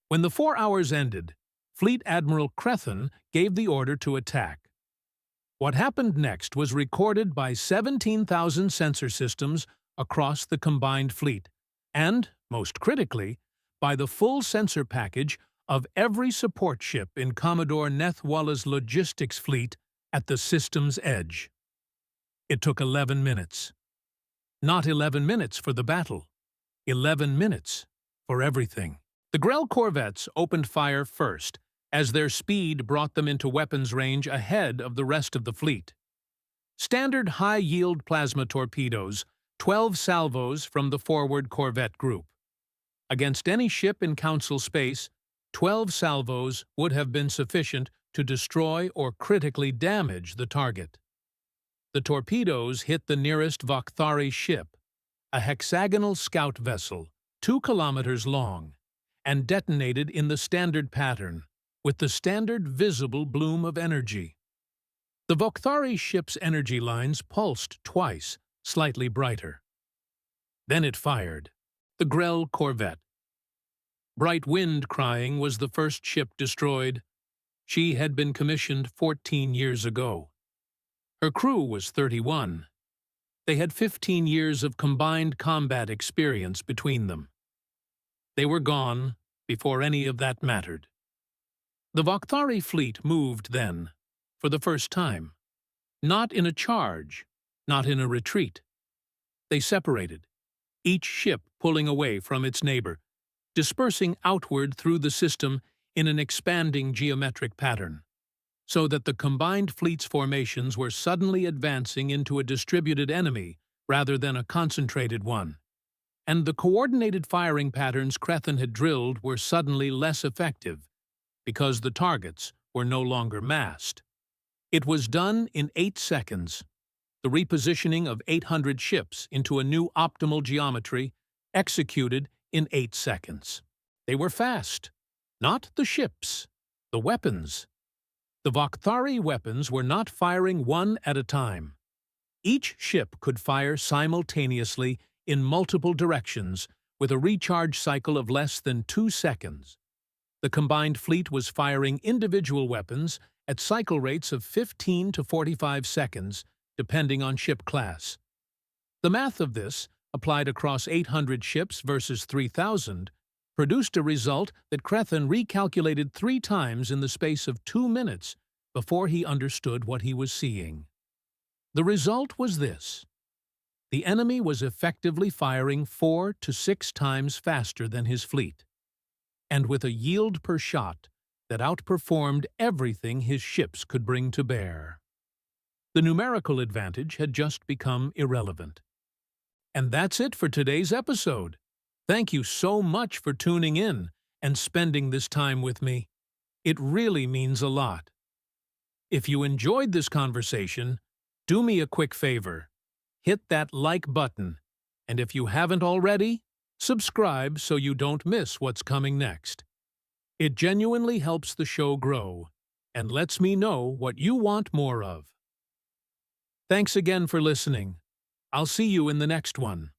When the 4 hours ended, Fleet Admiral Crethen gave the order to attack. What happened next was recorded by 17,000 sensor systems across the combined fleet, and, most critically, by the full sensor package of every support ship in Commodore Nethwalla's logistics fleet at the system's edge. It took 11 minutes. Not 11 minutes for the battle. 11 minutes for everything. The Grell corvettes opened fire first, as their speed brought them into weapons range ahead of the rest of the fleet. Standard high-yield plasma torpedoes, 12 salvos from the forward corvette group. Against any ship in Council space, 12 salvos would have been sufficient to destroy or critically damage the target. The torpedoes hit the nearest Vakthari ship, a hexagonal scout vessel, 2 kilometers long, and detonated in the standard pattern, with the standard visible bloom of energy. The Vakthari ship's energy lines pulsed twice, slightly brighter. Then it fired. The Grell corvette. Bright Wind Crying was the first ship destroyed. She had been commissioned 14 years ago. Her crew was 31. They had 15 years of combined combat experience between them. They were gone before any of that mattered. The Vakthari fleet moved then, for the first time. Not in a charge, not in a retreat. They separated, each ship pulling away from its neighbor, dispersing outward through the system in an expanding geometric pattern, so that the combined fleet's formations were suddenly advancing into a distributed enemy rather than a concentrated one. And the coordinated firing patterns Crethen had drilled were suddenly less effective, because the targets were no longer massed. It was done in 8 seconds. The repositioning of 800 ships into a new optimal geometry executed in 8 seconds. They were fast. Not the ships, the weapons. The Vakthari weapons were not firing one at a time. Each ship could fire simultaneously in multiple directions with a recharge cycle of less than 2 seconds. The combined fleet was firing individual weapons at cycle rates of 15 to 45 seconds, depending on ship class. The math of this, applied across 800 ships versus 3,000, produced a result that Crethen recalculated 3 times in the space of 2 minutes before he understood what he was seeing. The result was this. The enemy was effectively firing 4 to 6 times faster than his fleet, and with a yield per shot that outperformed everything his ships could bring to bear. The numerical advantage had just become irrelevant. And that's it for today's episode. Thank you so much for tuning in and spending this time with me. It really means a lot. If you enjoyed this conversation, do me a quick favor. Hit that like button, and if you haven't already, subscribe so you don't miss what's coming next. It genuinely helps the show grow and lets me know what you want more of. Thanks again for listening. I'll see you in the next one.